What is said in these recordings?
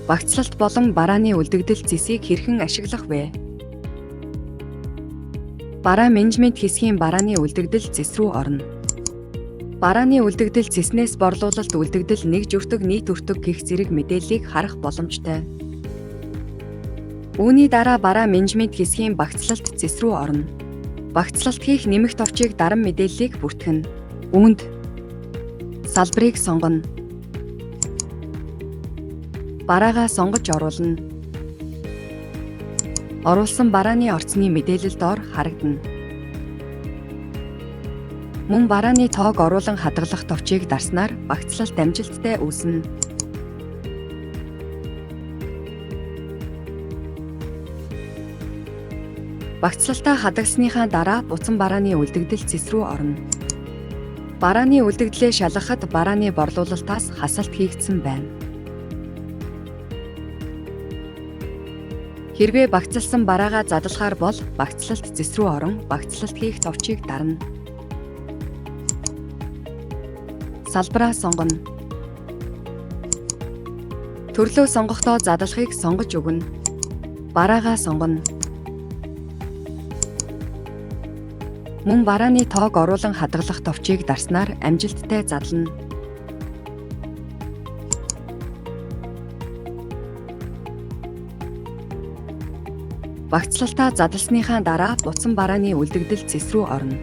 Багцлалт болон барааны үлдэгдэл зэсийг хэрхэн ашиглах вэ? Бараа менежмент хэсгийн барааны үлдэгдэл зэс рүү орно. Барааны үлдэгдэл зэснээс борлуулалт үлдэгдэл нэг журтаг нийт өртөг гэх зэрэг мэдээллийг харах боломжтой. Үүний дараа бараа менежмент хэсгийн багцлалт зэс рүү орно. Багцлалт хийх нэмэгт овчийг дарам мэдээллийг бүртгэнэ. Үүнд салбарыг сонгоно. Бараагаа сонгож оруулна. Оруулсан барааны орцны мэдээлэл доор харагдана. Мөн барааны тоог оруулан хадгалах товчийг дарснаар багцлалт амжилттай үүснэ. Багцлалтаа хадгалсныхаа дараа буцан барааны үлдэгдэл зэс рүү орно. Барааны үлдэгдлээ шалгахад барааны борлуулалтаас хасалт хийгдсэн байна. Хэрвээ багцлсан бараагаа задлахаар бол багцлалт зэс рүү орон багцлалт хийх товчийг дарна. Салбараа сонгоно. Төрлөө сонгохдоо задлахыг сонгож өгнө. Бараагаа сонгоно. Мөн барааны тоог оруулан хадгалах товчийг дарснаар амжилттай задлана. Багцлалтаа задлсныхаа дараа буцан барааны үлдэгдэл зэс рүү орно.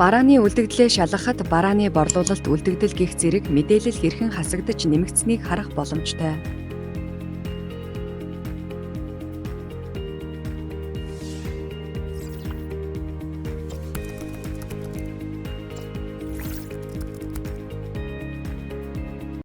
Барааны үлдэгдлээ шалгахад барааны борлуулалт үлдэгдэл гэх зэрэг мэдээлэл хэрхэн хасагдаж нэмэгдсэнийг харах боломжтой.